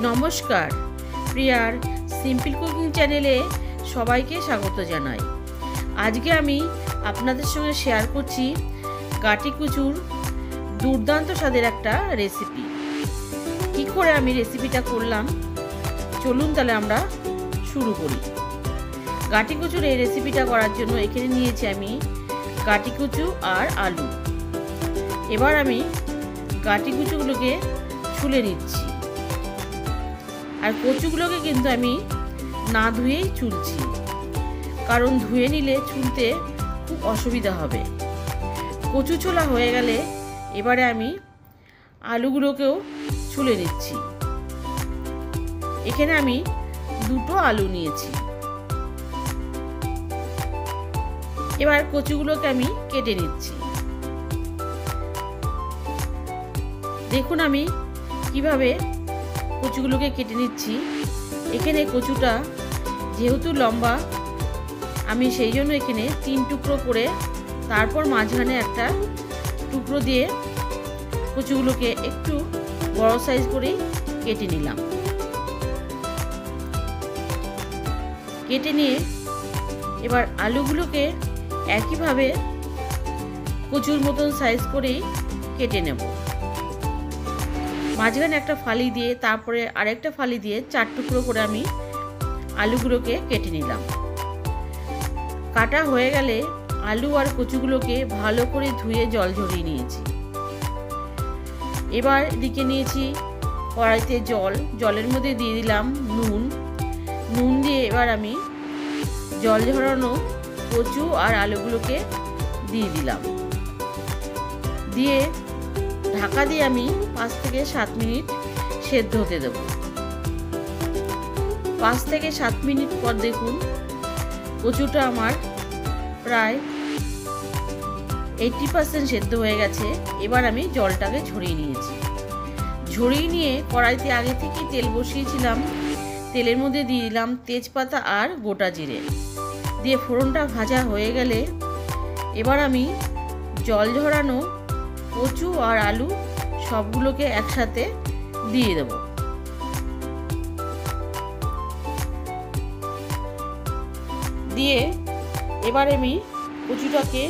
নমস্কার, প্রিয়ার simple cooking চ্যানেলে সবাইকে স্বাগত জানাই। আজকে আমি আপনাদের সঙ্গে শেয়ার করছি গাটি কচুর দুর্দান্ত স্বাদের একটা রেসিপি। কি করে আমি রেসিপিটা করলাম চলুন তাহলে আমরা শুরু করি। গাটি কচুর এই রেসিপিটা করার জন্য এখানে নিয়েছি আমি গাটি কচু আর আলু। এবার আমি গাটি কচুগুলোকে ছুলে নিচ্ছি, আর কচুগুলোকে কিন্তু আমি না ধুয়েই ছুলছি, কারণ ধুয়ে নিলে ছুলতে খুব অসুবিধা হবে। কচু ছোলা হয়ে গেলে এবারে আমি আলুগুলোকেও ছুলে নিচ্ছি। এখানে আমি দুটো আলু নিয়েছি। এবার কচুগুলোকে আমি কেটে নিচ্ছি। দেখুন আমি কিভাবে কচুগুলোকে কেটে নিচ্ছি। এখানে কচুটা যেহেতু লম্বা, আমি সেই জন্য এখানে 3 টুকরো করে তারপর মাঝখানে একটা টুকরো দিয়ে কচুগুলোকে একটু বড় সাইজ করেই কেটে নিলাম। কেটে নিয়ে এবার আলুগুলোকে একইভাবে কচুর মতন সাইজ করেই কেটে নেব। মাঝখানে একটা ফালি দিয়ে তারপরে আরেকটা ফালি দিয়ে 4 টুকরো করে আমি আলুগুলোকে কেটে নিলাম। কাটা হয়ে গেলে আলু আর কচুগুলোকে ভালো করে ধুয়ে জল ঝরিয়ে নিয়েছি। এবার এদিকে নিয়েছি কড়াইতে জলের মধ্যে দিয়ে দিলাম নুন দিয়ে এবার আমি জল ঝরানো কচু আর আলুগুলোকে দিয়ে দিলাম। দিয়ে ঢাকা দিয়ে আমি 5 থেকে 7 মিনিট সেদ্ধ হতে দেব। 5 থেকে 7 মিনিট পর দেখুন কচুটা আমার প্রায় 80% সেদ্ধ হয়ে গেছে। এবার আমি জলটাকে ঝরিয়ে নিয়েছি। ঝরিয়ে নিয়ে কড়াইতে আগে থেকে তেল বসিয়েছিলাম, তেলের মধ্যে দিয়ে দিলাম তেজপাতা আর গোটা জিরে। দিয়ে ফোড়নটা ভাজা হয়ে গেলে এবার আমি জল ঝরানো কচু আর আলু সবগুলোকে একসাথে দিয়ে দেব। দিয়ে এবার আমি কচুটাকে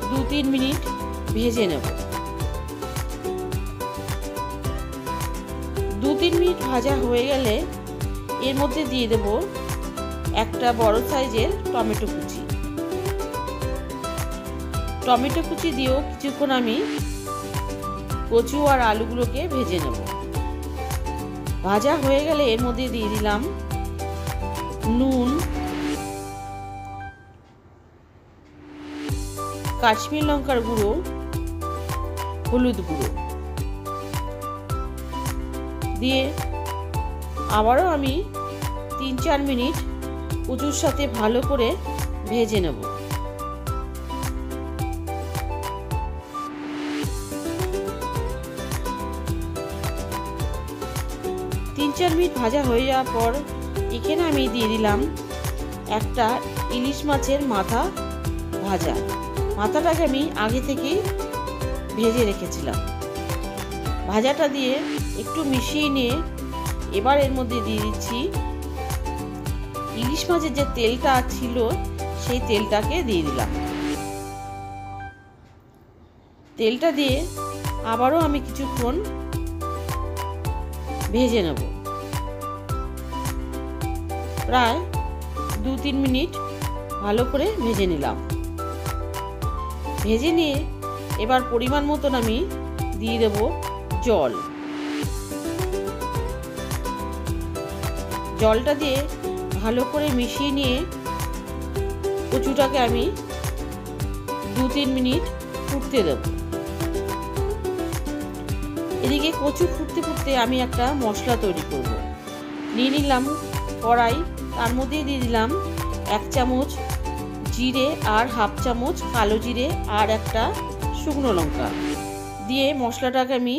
2-3 মিনিট ভেজে নেব। 2-3 মিনিট ভাজা হয়ে গেলে এর মধ্যে দিয়ে দেব একটা বড় সাইজের টমেটো কুচি। টমেটো কুচি দিয়েও কিছুক্ষণ আমি কচু আর আলুগুলোকে ভেজে নেব। ভাজা হয়ে গেলে এর মধ্যে দিয়ে দিলাম নুন, কাশ্মীর লঙ্কার গুঁড়ো, হলুদ গুঁড়ো দিয়ে আবারও আমি 3-4 মিনিট কচুর সাথে ভালো করে ভেজে নেব। 3-4 মিনিট ভাজা হয়ে যাওয়ার পর এখানে আমি দিয়ে দিলাম একটা ইলিশ মাছের মাথা ভাজা। মাথাটাকে আমি আগে থেকেই ভেজে রেখেছিলাম। ভাজাটা দিয়ে একটু মিশিয়ে নিয়ে এবার এর মধ্যে দিয়ে দিচ্ছি ইলিশ মাছের যে তেলটা ছিল সেই তেলটাকে দিয়ে দিলাম। তেলটা দিয়ে আবারও আমি কিছুক্ষণ ভেজে নেব। প্রায় 2-3 মিনিট ভালো করে ভেজে নিলাম। ভেজে নিয়ে এবার পরিমাণ মতন আমি দিয়ে দেব জল। জলটা দিয়ে ভালো করে মিশিয়ে নিয়ে কচুটাকে আমি 2-3 মিনিট ফুটতে দেব। এদিকে কচু ফুটতে ফুটতে আমি একটা মশলা তৈরি করব। নিয়ে নিলাম কড়াই, তার মধ্যে দিয়ে দিলাম 1 চামচ জিরে আর 1/2 চামচ কালো জিরে আর একটা শুকনো লঙ্কা দিয়ে মশলাটাকে আমি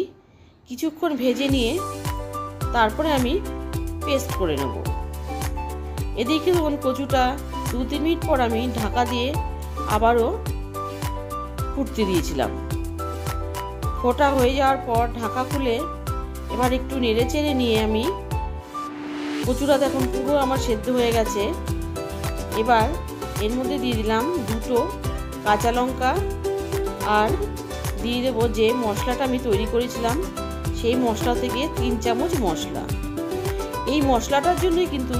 কিছুক্ষণ ভেজে নিয়ে তারপরে আমি পেস্ট করে নেব। এদিকে যখন কচুটা 2-3 মিনিট পর আমি ঢাকা দিয়ে আবারও ফুটতে দিয়েছিলাম। ফোটা হয়ে যাওয়ার পর ঢাকা খুলে এবার একটু নেড়ে চেড়ে নিয়ে আমি কচুটা এখন পুরো আমার সেদ্ধ হয়ে গেছে। এবার এর মধ্যে দিয়ে দিলাম 2টো কাঁচা লঙ্কা আর দিয়ে দেবো যে মশলাটা আমি তৈরি করেছিলাম সেই মশলা থেকে 3 চামচ মশলা। এই মশলাটার জন্যই কিন্তু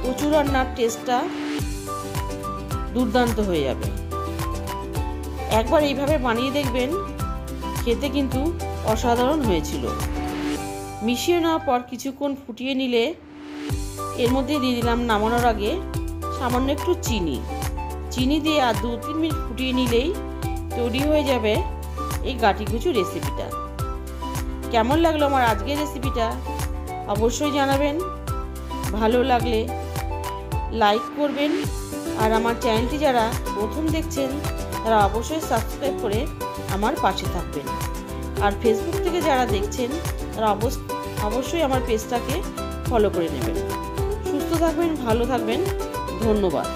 কচু রান্নার টেস্টটা দুর্দান্ত হয়ে যাবে। একবার এইভাবে বানিয়ে দেখবেন, খেতে কিন্তু অসাধারণ হয়েছিল। মিশিয়ে নেওয়ার পর কিছুক্ষণ ফুটিয়ে নিলে এর মধ্যে দিয়ে দিলাম নামানোর আগে সামান্য একটু চিনি দিয়ে আর 2-3 মিনিট ফুটিয়ে নিলেই তৈরি হয়ে যাবে এই গাঁটি কচু রেসিপিটা। কেমন লাগলো আমার আজকের রেসিপিটা অবশ্যই জানাবেন। ভালো লাগলে লাইক করবেন, আর আমার চ্যানেলটি যারা প্রথম দেখছেন তারা অবশ্যই সাবস্ক্রাইব করে আমার পাশে থাকবেন। আর ফেসবুক থেকে যারা দেখছেন তারা অবশ্যই আমার পেজটাকে ফলো করে নেবেন। সুস্থ থাকবেন, ভালো থাকবেন। ধন্যবাদ।